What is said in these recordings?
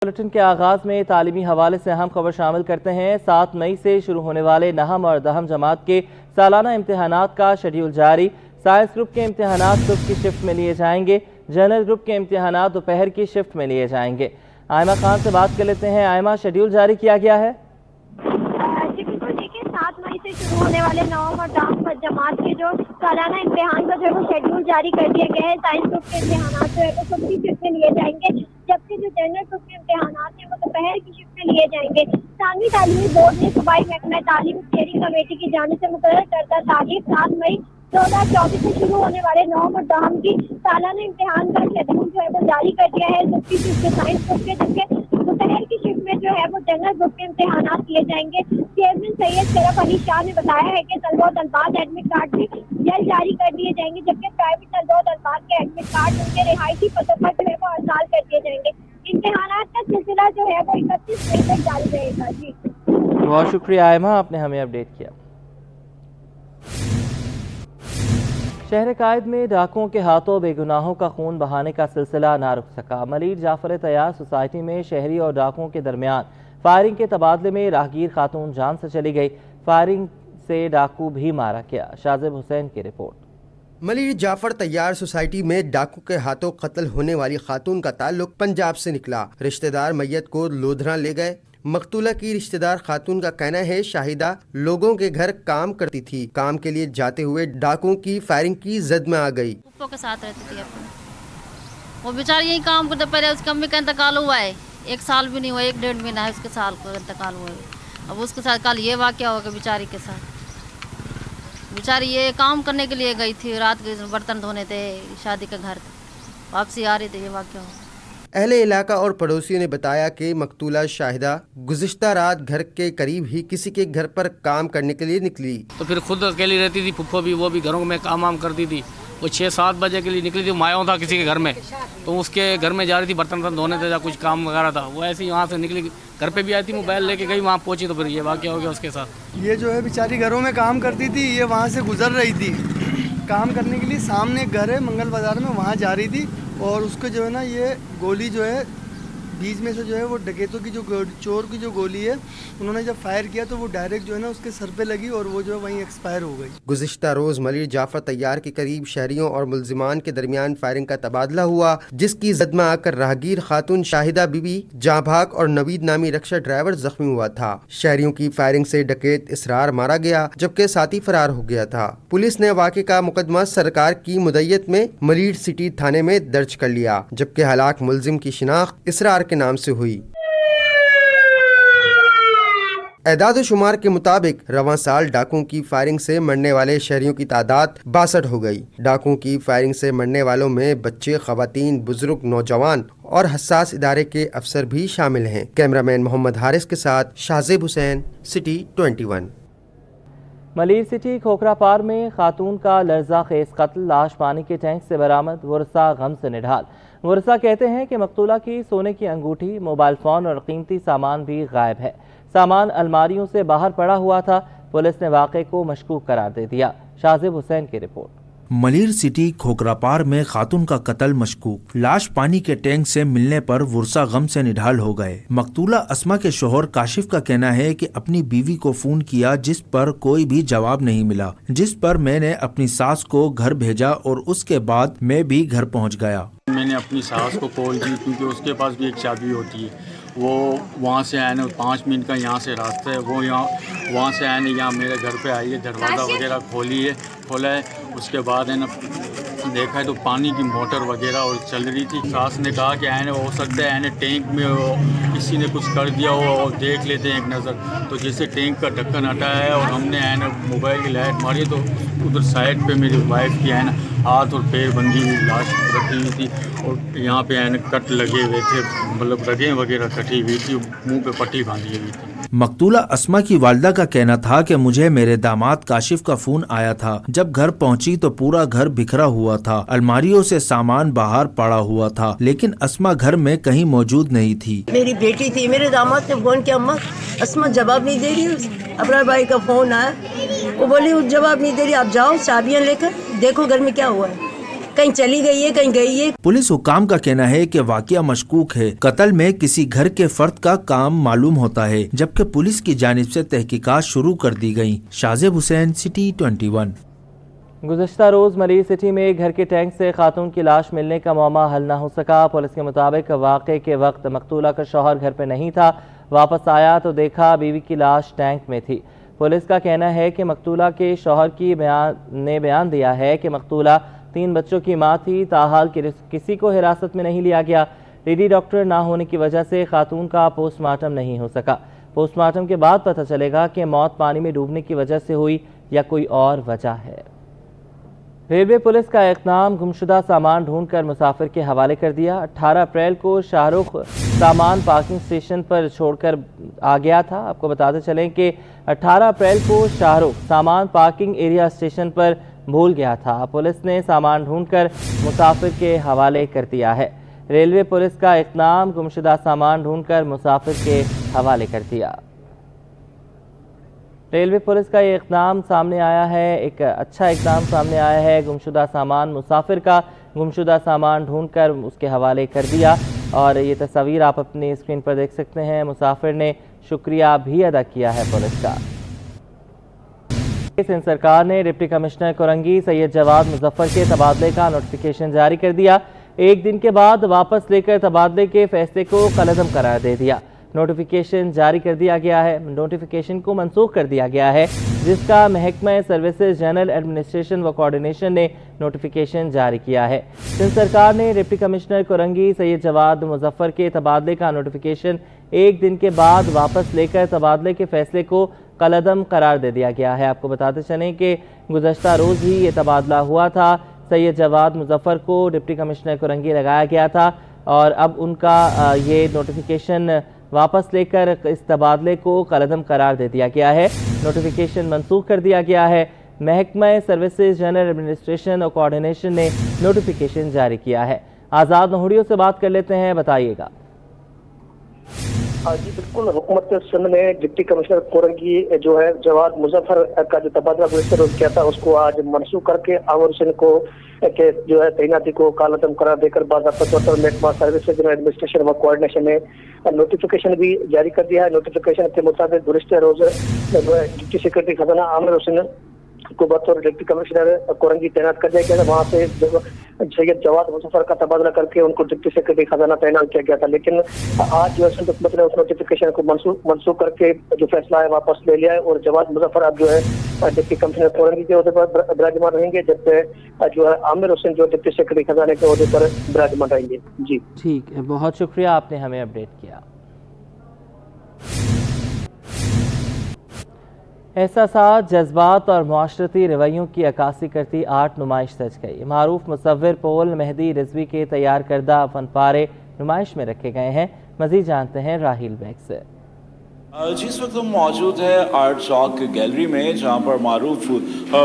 Bulletin کے آغاز میں تعلیمی حوالے سے اہم خبر شامل کرتے ہیں۔ 7 مئی سے شروع ہونے والے نہم اور دہم جماعت کے سالانہ امتحانات کا شیڈول جاری۔ سائنس گروپ کے امتحانات صبح کی شفٹ میں لیے جائیں گے، جنرل گروپ کے امتحانات دوپہر کی شفٹ میں لیے جائیں گے۔ آئمہ خان سے بات کر لیتے ہیں۔ آئمہ، شیڈول جاری کیا گیا ہے؟ 7 مئی سے شروع ہونے والے نوم اور دہم جماعت کے جو سالانہ امتحان کا جو ہے وہ شیڈول جاری کر دیا گیا ہے۔ سائنس گروپ کے امتحانات جو ہے وہ صبح کی شفٹ میں لیے جائیں گے، جبکہ جو جنرل گروپ کے امتحانات ہیں وہ دوپہر کی شفٹ میں لیے جائیں گے۔ ثانوی تعلیمی بورڈ نے صوبائی محکمہ تعلیم اسٹیئرنگ کمیٹی کی جانب سے مقرر کردہ تاریخ 7 مئی 2024 سے شروع ہونے والے نوم اور دہم کی سالانہ امتحان کا شیڈول جو ہے وہ جاری کر دیا ہے۔ صبح کی شفٹ میں سائنس گروپ کے، جبکہ دوپہر کی شفٹ میں جو ہے وہ جنرل گروپ کے امتحانات کیے جائیں گے۔ چیئرمین سید شرف علی شاہ نے بتایا ہے کہ طلبہ و طالبات ایڈمٹ کارڈ بھی جلد جاری کر دیے جائیں گے، جبکہ پرائیویٹ طلبہ و طالبات کے ایڈمٹ کارڈ ان کے رہائشی پتوں پر جو ہے وہ ارسال کر دیے جائیں گے۔ امتحانات کا سلسلہ جو ہے وہ 31 مئی تک جاری رہے گا۔ جی بہت شکریہ آئمہ، آپ نے ہمیں اپڈیٹ کیا۔ شہر قائد میں ڈاکوؤں کے ہاتھوں بے گناہوں کا خون بہانے کا سلسلہ نہ رک سکا۔ ملیر جعفر طیار سوسائٹی میں شہری اور ڈاکوؤں کے درمیان فائرنگ کے تبادلے میں راہگیر خاتون جان سے چلی گئی۔ فائرنگ سے ڈاکو بھی مارا گیا۔ شازب حسین کی رپورٹ۔ ملیر جعفر طیار سوسائٹی میں ڈاکو کے ہاتھوں قتل ہونے والی خاتون کا تعلق پنجاب سے نکلا۔ رشتہ دار میت کو لودھراں لے گئے۔ مقتولہ کی رشتہ دار خاتون کا کہنا ہے شاہدہ لوگوں کے گھر کام کرتی تھی، کام کے لیے جاتے ہوئے ڈاکوؤں کی فائرنگ کی زد میں آ گئی۔ پھپھو کے ساتھ رہتی تھی اپنے، وہ بیچاری یہی کام کرتے، پہلے اس کی امی کا انتقال ہوا ہے، 1 سال بھی نہیں ہوا، 1.5 مہینہ ہے اس کے سال کو انتقال ہوا ہے۔ اب اس کے ساتھ کل یہ واقعہ ہو گیا بیچاری کے ساتھ۔ بیچاری یہ کام کرنے کے لیے گئی تھی، رات کے برتن دھونے تھے، شادی کے گھر واپسی آ رہی تھی، یہ واقعہ ہو گیا۔ اہل علاقہ اور پڑوسیوں نے بتایا کہ مقتولہ شاہدہ گزشتہ رات گھر کے قریب ہی کسی کے گھر پر کام کرنے کے لیے نکلی تو پھر خود اکیلی رہتی تھی، پھپھو بھی، وہ بھی گھروں میں کام کرتی تھی۔ وہ 6-7 بجے کے لیے نکلی تھی، مایوں تھا کسی کے گھر میں، تو اس کے گھر میں جا رہی تھی، برتن دھونے تھے یا کچھ کام وغیرہ تھا، وہ ایسے ہی وہاں سے نکلی، گھر پہ بھی آئی تھی، موبائل لے کے گئی، وہاں پہنچی تو پھر یہ واقعہ ہو گیا اس کے ساتھ۔ یہ جو ہے بیچاری گھروں میں کام کرتی تھی، یہ وہاں سے گزر رہی تھی کام کرنے کے لیے، سامنے ایک گھر ہے منگل بازار میں، وہاں جا رہی تھی، اور اس کو جو ہے نا یہ گولی جو ہے بیچ میں سے جو ہے وہ ڈکیتوں کی جو چور کی جو گولی ہے، انہوں نے جب فائر کیا تو وہ ڈائریکٹ جو ہے نا اس کے سر پہ لگی اور وہ جو ہے وہیں ایکسپائر ہو گئی۔ گزشتہ روز ملیر جعفر طیار کے قریب شہریوں اور ملزمان کے درمیان فائرنگ کا تبادلہ ہوا، جس کی زد میں آ کر راہگیر خاتون شاہدہ بی بی جاں بھاگ اور نوید نامی رکشہ ڈرائیور زخمی ہوا تھا۔ شہریوں کی فائرنگ سے ڈکیت اسرار مارا گیا، جبکہ ساتھی فرار ہو گیا تھا۔ پولیس نے واقعے کا مقدمہ سرکار کی مدیت میں ملیر سٹی تھانے میں درج کر لیا، جبکہ ہلاک ملزم کی شناخت اسرار کے نام سے ہوئی۔ اعداد و شمار کے مطابق رواں سال ڈاکوؤں کی فائرنگ سے مرنے والے شہریوں کی تعداد 62 ہو گئی۔ ڈاکوؤں کی فائرنگ سے مرنے والوں میں بچے، خواتین، بزرگ، نوجوان اور حساس ادارے کے افسر بھی شامل ہیں۔ کیمرہ مین محمد حارث کے ساتھ شازب حسین، سٹی 21۔ ملیر سٹی کھوکھرا پار میں خاتون کا لرزہ خیز قتل، لاش پانی کے ٹینک سے برآمد، ورثہ غم سے نڈھال۔ ورثہ کہتے ہیں کہ مقتولہ کی سونے کی انگوٹھی، موبائل فون اور قیمتی سامان بھی غائب ہے۔ سامان الماریوں سے باہر پڑا ہوا تھا۔ پولیس نے واقعے کو مشکوک قرار دے دیا۔ شازب حسین کی رپورٹ۔ ملیر سٹی کھوکھرا پار میں خاتون کا قتل مشکوک، لاش پانی کے ٹینک سے ملنے پر ورثہ غم سے نڈھال ہو گئے۔ مقتولہ اسما کے شوہر کاشف کا کہنا ہے کہ اپنی بیوی کو فون کیا جس پر کوئی بھی جواب نہیں ملا، جس پر میں نے اپنی ساس کو گھر بھیجا اور اس کے بعد میں بھی گھر پہنچ گیا۔ میں نے اپنی ساس کو کال کی کیونکہ اس کے پاس بھی ایک چابی ہوتی ہے، وہ وہاں سے آئے 5 منٹ کا یہاں سے راستہ ہے، وہ وہاں سے آئے یہاں میرے گھر پہ آئی ہے، دروازہ وغیرہ کھولا ہے، اس کے بعد ہے نا دیکھا ہے تو پانی کی موٹر وغیرہ اور چل رہی تھی۔ ساس نے کہا کہ ہو سکتا ہے ٹینک میں کسی نے کچھ کر دیا ہو اور دیکھ لیتے ہیں ایک نظر، تو جیسے ٹینک کا ڈھکن ہٹایا ہے اور ہم نے موبائل کی لائٹ ماری تو ادھر سائڈ پہ میری وائف کی ہاتھ اور پیر بندھی ہوئی لاش رکھی ہوئی تھی، اور یہاں پہ کٹ لگے ہوئے تھے، مطلب رگیں وغیرہ کٹی ہوئی تھی، منہ پہ پٹی باندھی ہوئی تھی۔ مقتولہ اسما کی والدہ کا کہنا تھا کہ مجھے میرے داماد کاشف کا فون آیا تھا، جب گھر پہنچی تو پورا گھر بکھرا ہوا تھا، الماریوں سے سامان باہر پڑا ہوا تھا، لیکن اسما گھر میں کہیں موجود نہیں تھی۔ میری بیٹی تھی، میرے داماد نے فون کیا، اماں اسما جواب نہیں دے رہی، ابرار بھائی کا فون آیا، وہ بولی وہ جواب نہیں دے رہی، آپ جاؤ چابیاں لے کر دیکھو گھر میں کیا ہوا ہے۔ कहीं चली गई है, कहीं गई है। पुलिस हुकाम का कहना है कि वाकया मशकूक है। कत्ल में किसी घर के फर्द का काम मालूम होता है, जबकि पुलिस की जानिब से तहकीकात शुरू कर दी गई। शाजिब हुसैन, सिटी 21। गुज़श्ता रोज़ मलीर सिटी में घर के टैंक से खातून की लाश मिलने का मामला हल न हो सका। पुलिस के मुताबिक वाक़े के वक्त मकतूला का शौहर घर पर नहीं था। वापस आया तो देखा बीवी की लाश टैंक में थी। पुलिस का कहना है कि मकतूला के शौहर ने बयान दिया है कि मकतूला 3 बच्चों की मां थी, ताहाल किसी को हिरासत में नहीं लिया गया। लेडी डॉक्टर ना होने की वजह से खातून का पोस्टमार्टम नहीं हो सका। पोस्टमार्टम के बाद पता चलेगा कि मौत पानी में डूबने की वजह से हुई या कोई और वजह है। रेलवे पुलिस का इक़दाम, गुमशुदा सामान ढूंढकर मुसाफिर के हवाले कर दिया। 18 अप्रैल को शाहरुख सामान पार्किंग स्टेशन पर छोड़कर आ गया था। आपको बताते चलें कि 18 अप्रैल को शाहरुख सामान पार्किंग एरिया स्टेशन पर भूल गया था। पुलिस ने सामान ढूंढकर मुसाफिर के हवाले कर दिया है। रेलवे पुलिस का इक़दाम, गुमशुदा सामान ढूंढकर मुसाफिर के हवाले कर दिया। रेलवे पुलिस का ये इक़दाम सामने आया है, एक अच्छा इक़दाम सामने आया है। गुमशुदा सामान मुसाफिर का गुमशुदा सामान ढूंढकर उसके हवाले कर दिया। और ये तस्वीर आप अपनी स्क्रीन पर देख सकते हैं। मुसाफिर ने शुक्रिया भी अदा किया है पुलिस का। सिंध सरकार ने डिप्टी कमिश्नर कोरंगी सैयद जवाद मुजफ्फर के तबादले का नोटिफिकेशन जारी कर दिया। 1 दिन के बाद वापस लेकर तबादले के फैसले को कलअदम करार दे दिया। नोटिफिकेशन जारी कर दिया गया है, नोटिफिकेशन को मनसूख कर दिया गया है, जिसका महकमा सर्विसेज जनरल एडमिनिस्ट्रेशन व कोऑर्डिनेशन ने नोटिफिकेशन जारी किया है। सिंध सरकार ने डिप्टी कमिश्नर कोरंगी सैयद जवाद मुजफ्फर के तबादले का नोटिफिकेशन 1 दिन के बाद वापस लेकर तबादले के फैसले को कलअदम करार दे दिया गया है। आपको बताते चलें कि गुज़श्ता रोज़ ही ये तबादला हुआ था। सैयद जवाद मुजफ्फर को डिप्टी कमिश्नर कोरंगी लगाया गया था और अब उनका ये नोटिफिकेशन वापस लेकर इस तबादले को कलअदम करार दे दिया गया है। नोटिफिकेशन मनसूख कर दिया गया है। महकमा सर्विसेज जनरल एडमिनिस्ट्रेशन और कोऑर्डिनेशन ने नोटिफिकेशन जारी किया है। आज़ाद नहुड़ियों से बात कर लेते हैं, बताइएगा। जी बिल्कुल, हुकूमत सिंध ने डिप्टी कमिश्नर कोरंगी जो है जवाद मुजफ्फर का जो तबादला गुज़श्ता रोज किया था उसको आज मनसूख करके आमिर हुसैन को के जो है तैनाती को कालअदम करार देकर बाज़ाब्ता तौर पर महकमा सर्विसेज जनरल एडमिनिस्ट्रेशन व कोऑर्डिनेशन ने नोटिफिकेशन भी जारी कर दिया है। नोटिफिकेशन के मुताबिक गुज़श्ता रोज जो है डिप्टी सेक्रेटरी खजाना आमिर हुसैन को बतौर डिप्टी कमिश्नर कोरंगी तैनात कर दिया गया था। वहाँ से सैयद जवाद मुजफ्फर का तबादला करके उनको डिप्टी सेक्रेटरी खजाना तैनात किया गया था। लेकिन आज जो है सिंध हुकूमत ने उस नोटिफिकेशन को मनसूख करके जो फैसला है वापस ले लिया है और जवाद मुजफ्फर अब जो है डिप्टी कमिश्नर कोरंगी के अहदे पर विराजमान रहेंगे, जबकि जो है आमिर हुसैन जो डिप्टी सेक्रेटरी खजाने के अहदे पर विराजमान रहेंगे। जी ठीक है, बहुत शुक्रिया, आपने हमें अपडेट किया। एहसासात, जज्बात और मुआशरती रवैयों की अक्कासी करती आर्ट नुमाइश सज गई। मारूफ मुसव्विर पोल मेहदी रिजवी के तैयार करदा फनपारे नुमाइश में रखे गए हैं। मज़ीद जानते हैं राहिल बेग से। जिस वक्त हम मौजूद है आर्ट चौक गैलरी में, जहां पर मारूफ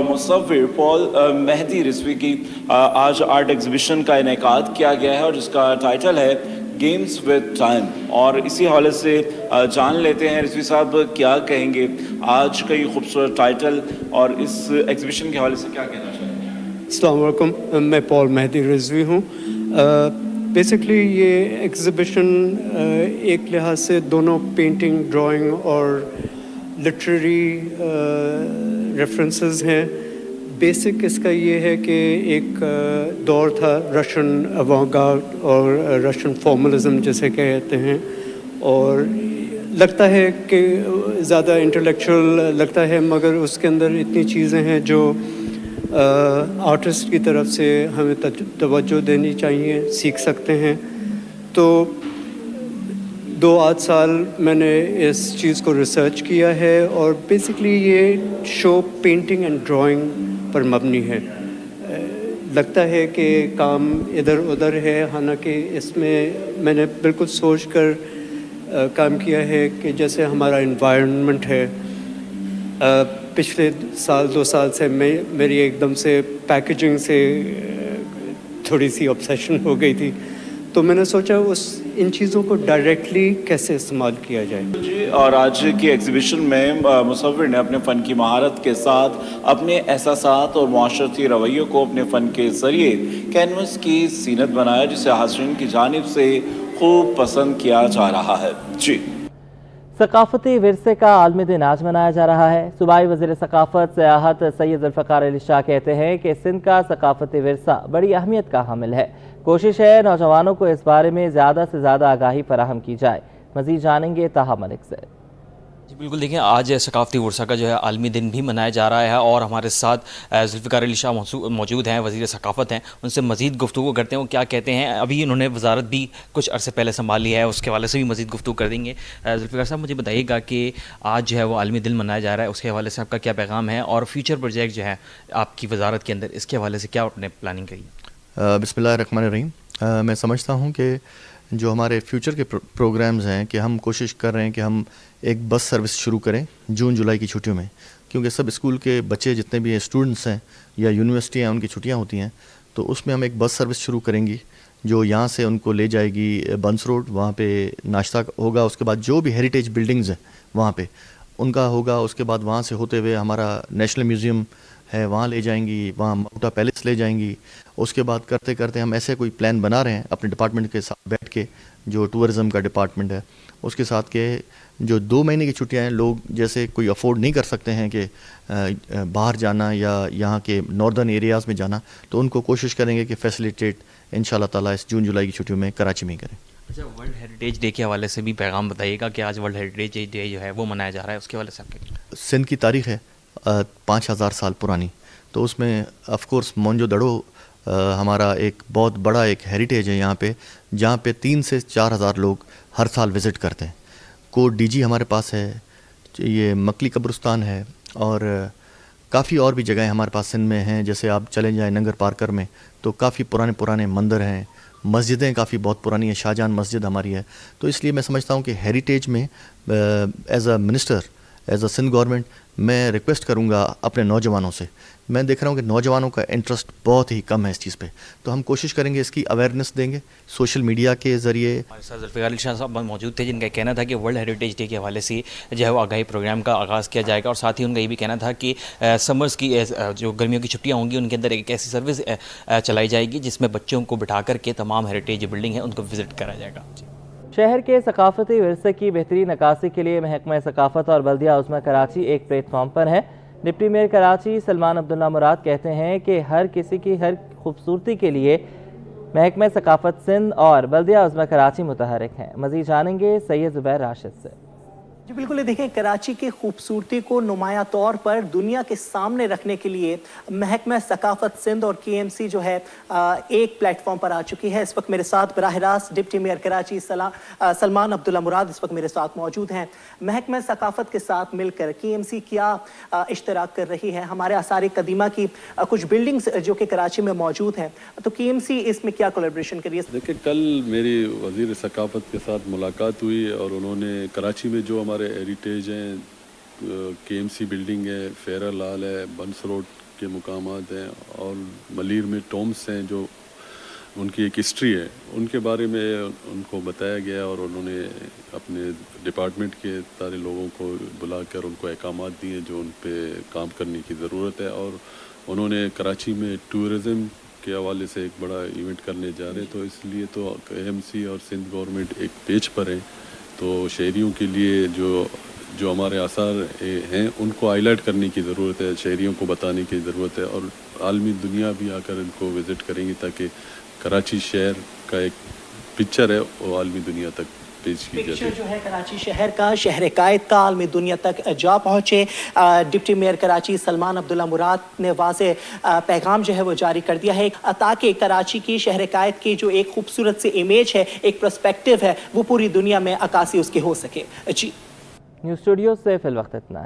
मुसव्विर पॉल मेहदी रिजवी की आज आर्ट एग्जीबिशन का इनेकाद किया गया है और जिसका टाइटल है गेम्स विद टाइम। और इसी हवाले से जान लेते हैं रिजवी साहब क्या कहेंगे आज का ये खूबसूरत टाइटल और इस एग्जीबिशन के हवाले से क्या कहना चाहेंगे। अस्सलाम वालेकुम, मैं पॉल मेहदी रिजवी हूँ। बेसिकली ये एग्ज़िबिशन एक लिहाज से दोनों पेंटिंग, ड्राइंग और लिटरेरी रेफरेंसेस हैं। बेसिक इसका ये है कि एक दौर था रशियन अवांगार्ड और रशियन फॉर्मलिज्म जिसे कहते हैं, और लगता है कि ज़्यादा इंटेलेक्चुअल लगता है, मगर उसके अंदर इतनी चीज़ें हैं जो आर्टिस्ट की तरफ से हमें तवज्जो देनी चाहिए, सीख सकते हैं। तो 2-8 साल मैंने इस चीज़ को रिसर्च किया है और बेसिकली ये शो पेंटिंग एंड ड्राइंग पर मबनी है। लगता है कि काम इधर उधर है, हालांकि इसमें मैंने बिल्कुल सोच कर काम किया है कि जैसे हमारा एनवायरनमेंट है। पिछले 2 साल से मेरी एकदम से पैकेजिंग से थोड़ी सी ऑब्सेशन हो गई थी, तो मैंने सोचा उस इन चीज़ों को डायरेक्टली कैसे इस्तेमाल किया जाए। जी, और आज की एग्जीबिशन में मुसव्विर ने अपने फ़न की महारत के साथ अपने एहसासात और माशरती रवैयों को अपने फ़न के ज़रिए कैनवस की सीनत बनाया, जिसे हाज़रीन की जानिब से खूब पसंद किया जा रहा है। जी, सकाफती विरसे का आलमी दिन आज मनाया जा रहा है। सूबाई वज़ीर सकाफत सयाहत सैयद ज़ुल्फ़िकार अली शाह कहते हैं कि सिंध का सकाफती विरसा बड़ी अहमियत का हामिल है। कोशिश है नौजवानों को इस बारे में ज़्यादा से ज़्यादा आगाही फराहम की जाए। मज़ीद जानेंगे ताहा मलिक से। जी बिल्कुल, देखें आज सकाफती वर्सा का जो है आलमी दिन भी मनाया जा रहा है और हमारे साथ ज़ुल्फ़िकार अली शाह मौजूद हैं, वज़ीर सकाफ़त हैं। उनसे मज़ीद गुफ्तगू करते हैं वो क्या कहते हैं। अभी उन्होंने वज़ारत भी कुछ अरसे पहले संभाली है, उसके हवाले से भी मज़ीद गुफ्तगू कर देंगे। ज़ुल्फ़िकार साहब, मुझे बताइएगा कि आज जो है वो आलमी दिन मनाया जा रहा है, उसके हवाले से आपका क्या पैगाम है और फ्यूचर प्रोजेक्ट जो है आपकी वज़ारत के अंदर, इसके हवाले से क्या आपने प्लानिंग करी? बिस्मिल्लाहिर्रहमानिर्रहीम। मैं समझता हूँ कि जो हमारे फ्यूचर के प्रोग्राम्स हैं कि हम कोशिश कर रहे हैं कि हम एक बस सर्विस शुरू करें जून जुलाई की छुट्टियों में, क्योंकि सब स्कूल के बच्चे जितने भी स्टूडेंट्स हैं या यूनिवर्सिटी हैं उनकी छुट्टियां होती हैं, तो उसमें हम एक बस सर्विस शुरू करेंगी जो यहाँ से उनको ले जाएगी बंस रोड, वहाँ पे नाश्ता होगा, उसके बाद जो भी हेरिटेज बिल्डिंग्स हैं वहाँ पे उनका होगा, उसके बाद वहाँ से होते हुए हमारा नेशनल म्यूज़ियम है वहाँ ले जाएंगी, वहाँ मऊटा पैलेस ले जाएंगी। उसके बाद करते करते हम ऐसे कोई प्लान बना रहे हैं अपने डिपार्टमेंट के साथ बैठ के, जो टूरिज़म का डिपार्टमेंट है उसके साथ के जो 2 महीने की छुट्टियां हैं, लोग जैसे कोई अफोर्ड नहीं कर सकते हैं कि बाहर जाना या यहाँ के नॉर्दर्न एरियाज़ में जाना, तो उनको कोशिश करेंगे कि फैसिलिटेट इंशाल्लाह ताला इस जून जुलाई की छुट्टियों में कराची में ही करें। अच्छा, वर्ल्ड हेरिटेज डे के हवाले से भी पैगाम बताइएगा कि आज वर्ल्ड हेरिटेज डे जो है वो मनाया जा रहा है, उसके हवाले से आपके। सिंध की तारीख़ है 5000 साल पुरानी, तो उसमें ऑफ कोर्स मोहनजोदड़ो हमारा एक बहुत बड़ा एक हेरिटेज है यहाँ पे, जहाँ पे 3 से 4000 लोग हर साल विज़िट करते हैं। कोट डीजी हमारे पास है, ये मकली कब्रिस्तान है और काफ़ी और भी जगहें हमारे पास सिंध में हैं। जैसे आप चले जाएँ नंगर पार्कर में तो काफ़ी पुराने मंदिर हैं, मस्जिदें काफ़ी बहुत पुरानी है, शाहजहां मस्जिद हमारी है। तो इसलिए मैं समझता हूँ कि हेरिटेज में as a minister, as a Sindh government मैं रिक्वेस्ट करूँगा अपने नौजवानों से। मैं देख रहा हूँ कि नौजवानों का इंटरेस्ट बहुत ही कम है इस चीज़ पे, तो हम कोशिश करेंगे इसकी अवेयरनेस देंगे सोशल मीडिया के ज़रिए। हमारे साथ ज़ुल्फ़िकार अली शाह साहब मौजूद थे, जिनका कहना था कि वर्ल्ड हेरिटेज डे के हवाले से जो है वो आगाही प्रोग्राम का आगाज़ किया जाएगा और साथ ही उनका ये भी कहना था कि समर्स की जो गर्मियों की छुट्टियाँ होंगी उनके अंदर एक ऐसी सर्विस चलाई जाएगी जिसमें बच्चों को बिठा करके तमाम हेरिटेज बिल्डिंग है उनको विज़िट करा जाएगा। शहर के सकाफती विरसे की बेहतरीन नक्काशी के लिए महकमा सकाफत और बल्दिया उज़्मा कराची एक प्लेटफॉर्म पर है। डिप्टी मेयर कराची सलमान अब्दुल्ला मुराद कहते हैं कि हर किसी की हर खूबसूरती के लिए महकमा सकाफत सिंध और बल्दिया उज़्मा कराची मुतहरिक हैं। मज़ीद जानेंगे सैयद ज़ुबैर राशिद से। जी बिल्कुल, देखें कराची की खूबसूरती को नुमाया तौर पर दुनिया के सामने रखने के लिए महकमा सकाफत सिंध और KMC जो है एक प्लेटफॉर्म पर आ चुकी है। इस वक्त मेरे साथ बराह रास्त डिप्टी मेयर कराची सलमान अब्दुल्ला मुराद इस वक्त मेरे साथ मौजूद हैं। महकमा सकाफत के साथ मिलकर KMC क्या इश्तराक कर रही है? हमारे आसार कदीमा की कुछ बिल्डिंग्स जो कि कराची में मौजूद हैं, तो KMC इसमें क्या कोलैबोरेशन कर रही है? देखिए, कल मेरी वज़ीर सकाफत के साथ मुलाकात हुई और उन्होंने कराची में जो हमारे हेरिटेज हैं, KMC बिल्डिंग है, फेरा लाल है, बंस रोड के मुकामात हैं और मलीर में टॉम्स हैं जो उनकी एक हिस्ट्री है, उनके बारे में उनको बताया गया और उन्होंने अपने डिपार्टमेंट के सारे लोगों को बुलाकर उनको अहकामात दिए जो उन पे काम करने की ज़रूरत है। और उन्होंने कराची में टूरिज़म के हवाले से एक बड़ा इवेंट करने जा रहे हैं, तो इसलिए तो KMC और सिंध गवर्नमेंट एक पेज पर हैं, तो शहरियों के लिए जो हमारे आसार हैं उनको हाईलाइट करने की ज़रूरत है, शहरियों को बताने की ज़रूरत है और आलमी दुनिया भी आकर इनको विज़िट करेंगी ताकि कराची शहर का एक पिक्चर है वो आलमी दुनिया तक पेश की जाए। पिक्चर जो है कराची शहर का, शहर कायद का आलमी दुनिया तक जा पहुँचे। डिप्टी मेयर कराची सलमान अब्दुल्ला मुराद ने वाज़े पैगाम जो है वो जारी कर दिया है ताकि कराची की शहर कायद की जो एक खूबसूरत सी इमेज है, एक पर्सपेक्टिव है, वो पूरी दुनिया में अक्कासी उसकी हो सके। जी, न्यूज़ स्टूडियो से फिल वक्त इतना है।